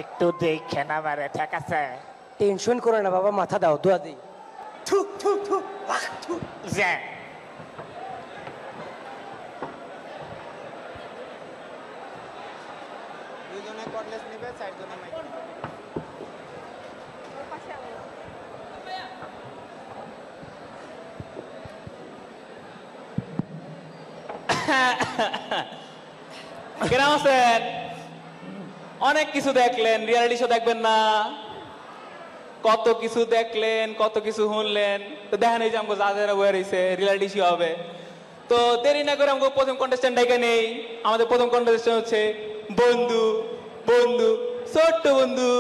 একটু দেখে না মারে, ঠিক আছে? টেনশন করো না বাবা, মাথা দাও, দোয়া দিই। থু থু থু থু। যে দুইজনে কর্ডলেস নেবে, চারজনে মাইক। কেমন আছেন? অনেক কিছু দেখলেন, রিয়ালিটি শো দেখবেন না? কত কিছু দেখলেন, কত কিছু শুনলেন, তো দেখেন এই যে আমাকে যাদের বয়ে রয়েছে রিয়ালিটি শো হবে। তো দেরি না করে আমাকে প্রথম কন্টেস্টেন্ট ডাইকা নেই। আমাদের প্রথম কন্টেস্টেন্ট হচ্ছে বন্ধু। বন্ধু, ছোট্ট বন্ধু।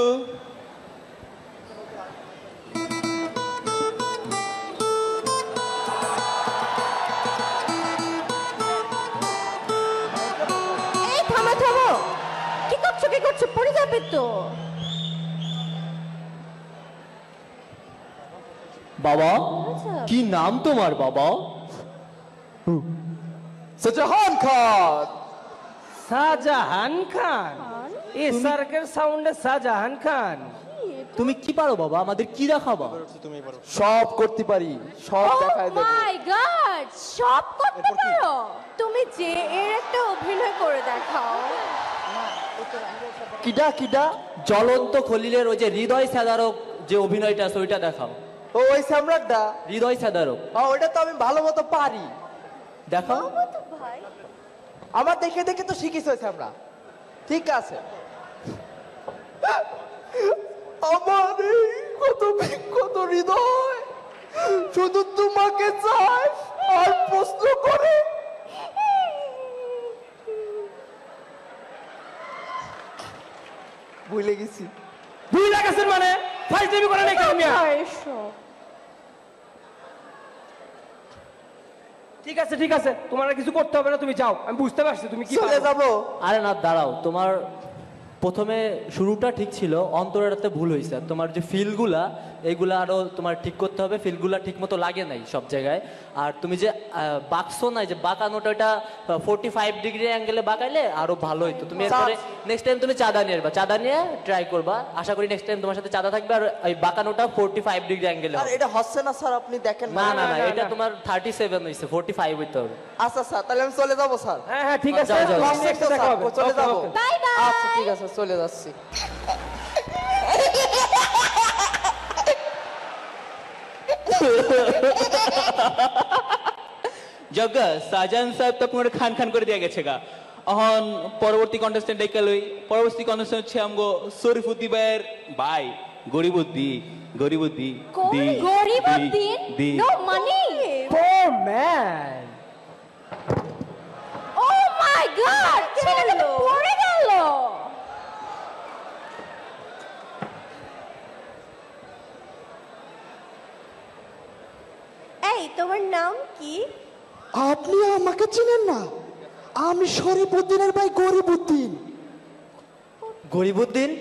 এই থামো থামো, কি করছো কি করছো, পড়ে যাবে তো। বাবা, কি নাম তোমার বাবা? শাহজাহান খান। শাহজাহান খান? এই সার্কেল সাউন্ডে শাহজাহান খান? তুমি কি পারো বাবা, আমাদের কি দেখাবা? তুমি বলো। সব করতে পারি, সব দেখায় দেবো। মাই গড, সব করতে পারো তুমি, যে এর একটা অভিনয় করে দেখাও। কিডা কিডা? জ্বলন্ত খলিলের ওই যে হৃদয় সাদারক যে অভিনয়টা আছে ওইটা দেখাও। ও ওই সম্রাটটা? হৃদয় সাদারক, ওইটা তো আমি ভালো মতো পারি। দেখাও। ভাই আমার দেখে দেখে তো শিখিস হয়েছে আমরা। ঠিক আছে। আমার এই কত বিক্ষত হৃদয় শুধু তোমাকে চায় আর প্রশ্ন করে। ভুলে গেছি। ভুলে গেছেন মানে? ফাইজলামি করে নাই কামিয়া। ঠিক আছে ঠিক আছে, তোমার আর কিছু করতে হবে না, তুমি যাও, আমি বুঝতে পারছি তুমি কি চলে পারো। যাবো। আরে না, দাঁড়াও। তোমার প্রথমে শুরুটা ঠিক ছিল, অন্তরাতে ভুল হয়েছে। তোমার যে ফিলগুলা এইগুলা আরো তোমার ঠিক করতে হবে। ফিলগুলা ঠিক মতো লাগে নাই সব জায়গায়। আর তুমি যে বাঁকছো নাই, যে বাঁকানোটা, ওটা 45 ডিগ্রি অ্যাঙ্গেলে বাঁকাইলে আরো ভালো হইতো। তুমি এরপরে নেক্সট টাইম তুমি চাঁদা নিয়ে আসবা, চাঁদা নিয়ে ট্রাই করবা। আশা করি নেক্সট টাইম তোমার সাথে চাঁদা থাকবে। আর এই বাঁকানোটা 45 ডিগ্রি অ্যাঙ্গেলে। আর এটা হচ্ছে না স্যার, আপনি দেখেন না না না, এটা তোমার 37 হইছে, 45 হইতে হবে। আচ্ছা স্যার, তাহলে আমি চলে যাবো স্যার। হ্যাঁ হ্যাঁ ঠিক আছে, যাও, যাও। next এ দেখা হবে। চলে Okay, যাবো। okay. Bye bye. আচ্ছা ঠিক আছে, চলে যাচ্ছি। জগা শাহজাহান সাহেব তো আপনার খান খান করে দিয়ে গেছে গা। এখন পরবর্তী কন্টেস্টেন্ট ডাইকা লই। পরবর্তী কন্টেস্টেন্ট হচ্ছে আমগো শরীফুদ্দি ভাইয়ের ভাই গরিবুদ্দি। গরিবুদ্দি গরিবউদ্দিন, নো মানি। Poor man. ও মাই গড, ছেলেটা তো পড়ে গেল। এই তোমার নাম কি? আপনি আমাকে চিনেন না? আমি শরীফুদ্দিনের ভাই গরিবউদ্দিন। গরিবউদ্দিন?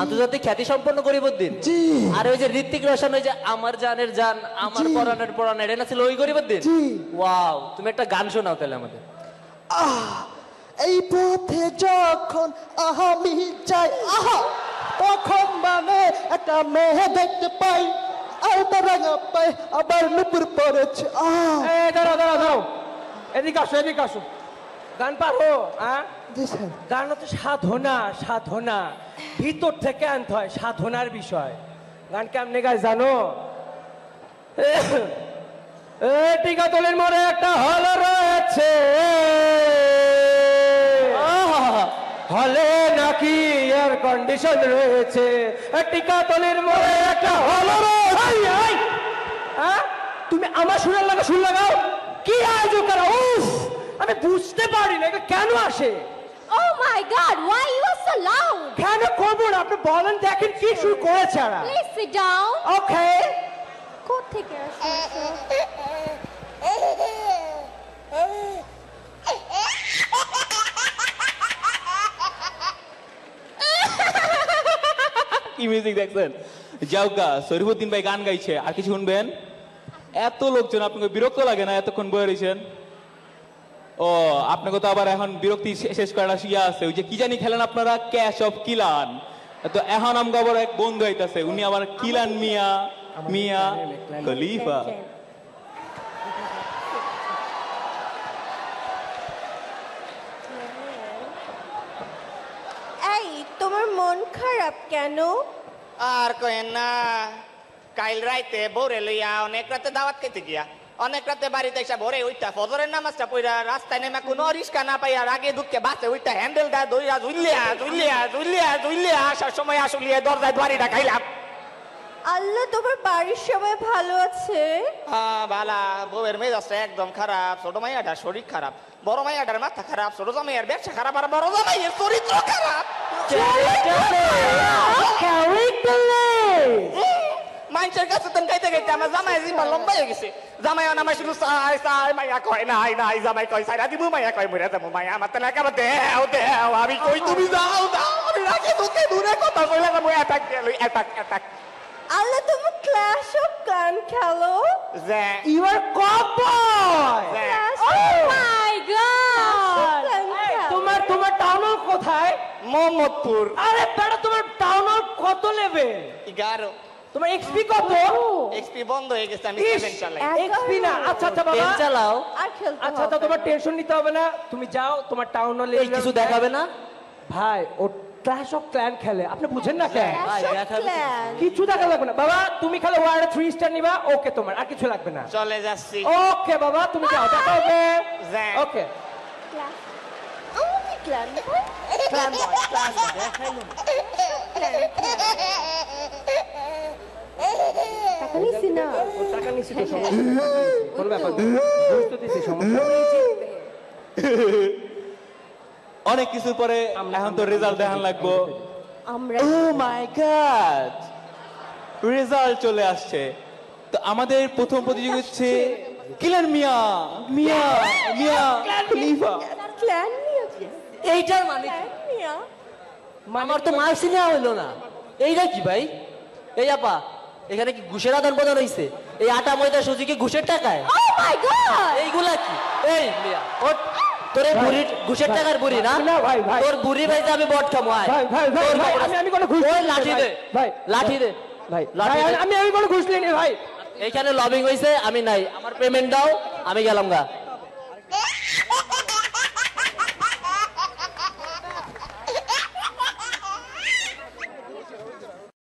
আন্তর্জাতিক খ্যাতি সম্পন্ন গরিবউদ্দিন? জি। আর ওই যে ঋত্বিক রোশন, ওই যে আমার জানের জান, আমার পরাণের পরাণ, এটা না ছিল ওই গরিবউদ্দিন? জি। ওয়াও, তুমি একটা গান শোনাও তাহলে আমাদের। এই পথে যখন আমি যাই, তখন মানে একটা মেয়ে দেখতে পাই, আলতা রাঙা পাই, আবার নুপুর পড়েছে। এই দাঁড়াও দাঁড়াও দাঁড়াও, এদিকে আসো এদিকে আসো। গান পারো? হ্যাঁ, গান হচ্ছে সাধনা, সাধনা ভিতর থেকে আনতে হয়, সাধনার বিষয়। গান কেমনে গায় জানো? টিকাতলির মোড়ে একটা হল রয়েছে, হলে নাকি এয়ার কন্ডিশন রয়েছে। টিকাতলির মোড়ে একটা হল রয়েছে। তুমি আমার সুরের লাগা সুর লাগাও, কি আয়োজন করা? উফ, আমি বুঝতে পারি না এটা কেন আসে। ও মাই god, why you are so loud? কেন করবো না? আপনি বলেন, দেখেন কি শুরু করেছে এরা। Please sit down. ওকে, কোথা থেকে আসছো? কি মিউজিক দেখছেন? যাওগা শরীফুদ্দিন ভাই গান গাইছে, আর কিছু শুনবেন? এত লোকজন, আপনাকে বিরক্ত লাগে না এতক্ষণ বয়ে রয়েছেন? ও আপনাকে তো আবার এখন বিরক্তি শেষ করাটা শিয়া আছে। ওই যে কি জানি খেলেন আপনারা, ক্যাশ অফ কিলান। তো এখন আমগো আবার এক বন্ধু আইতাছে, উনি আবার কিলান মিয়া মিয়া খলিফা। এই তোমার মন খারাপ কেন? আর কয়েন না, কাইল রাইতে ভোরে লইয়া অনেক রাতে দাওয়াত খেতে গিয়া অনেক রাতে বাড়িতে এসে ভোরে উইটা ফজরের নামাজটা পড়া রাস্তায় নেমে কোনো রিস্কা না পাইয়া আগে ঢুকে বাসে উইটা হ্যান্ডেলটা দইরা ঝুলিয়া আসার সময় আসলিয়ে দরজায় বাড়িটা খাইলাম। আল্লাহ তোমার বাড়ির সবাই ভালো আছে? বালা, বউয়ের মেজাজটা একদম খারাপ, ছোট মাইয়াটার শরীর খারাপ, বড় মাইয়াটার মাথা খারাপ, ছোট জামাইয়ের ব্যবসা খারাপ, আর বড় জামাইয়ের চরিত্র খারাপ। মানুষের কাছে তো গাইতে গাইতে আমার জামাই জিম্বা লম্বা হয়ে গেছে। জামাই নামা শুধু চাই চাই, মাইয়া কয় নাই নাই, জামাই কয় সাইরা দিব, মাইয়া কয় মরে যাবো, মাইয়া আমার তেলে একেবারে দেও দেও, আমি কই তুমি যাও যাও, আমি রাখি তোকে দূরে কথা কইলা যাবো, অ্যাটাক গেল অ্যাটাক। আল্লাহ তুমি ক্লাস অফ ক্লান খেলো? যে ইউ আর কপয়। মাই গড, তোমার টাউন হল কোথায়? মোহাম্মদপুর। আরে বেটা, তোমার টাউন হল কত লেভেল? 11 তোমার এক্সপি কত? এক্সপি বন্ধ হয়ে গেছে, আমি 7 চালাই। এক্সপি না, আচ্ছা বাবা, পেন চালাও। আর খেলতে আচ্ছা হবে তোমার টেনশন নিতে হবে না, তুমি যাও তোমার টাউন হলে এই কিছু দেখাবে না? ভাই ও ক্লাশ অফ ক্ল্যান খেলে, আপনি বুঝেন না কেন? ভাই, দেখাবে কি? কিছু দেখা লাগবে না বাবা, তুমি খালি ওয়ার্ডে 3 স্টার নিবা, ওকে, তোমার আর কিছু লাগবে না। চলে যাচ্ছি। ওকে বাবা, তুমি যাও, দেখা হবে। যাই। ওকে। ক্লাস আমাকে ক্লান ক্ল্যান বয়, ক্ল্যান বয়, দেখাইলো না। টাকা নিছি না। ও টাকা নিছি তো, সমস্যা নেই, কোনো ব্যাপার না, বুঝতে দিছি, সমস্যা নেই। অনেক কিছুর পরে এখন তো রেজাল্ট দেখান লাগবো। আমরা ও মাই গড, রেজাল্ট চলে আসছে। তো আমাদের প্রথম প্রতিযোগী হচ্ছে কিলান মিয়া মিয়া মিয়া খলিফা। ক্লান নিয়েছি। এইটার মানে কি? ক্লান নিয়া। আমার তো মার্কস নেওয়া হইলো না। এইটা কি ভাই? এই আপা, এখানে কি ঘুষের আদান প্রদান হইছে? এই আটা ময়দা সুজি কি ঘুষের টাকায়? Oh my god! এইগুলা কি? এই মিয়া, ওঠ। তোর এই বুড়ির ঘুষের টাকার বুড়ি না? না ভাই, ভাই। তোর বুড়ি ভাই আমি বট খামো আয়। ভাই, ভাই, ভাই, তোর ভাই, বাবা- আমি কোনো ঘুষ ওই নিইনি, লাঠি ভাই। দে। ভাই, লাঠি দে। ভাই, লাঠি ভাই, দে। আমি কোনো ঘুষ নিইনি ভাই। এইখানে লবিং হইছে, আমি নাই। আমার পেমেন্ট দাও, আমি গেলাম গা।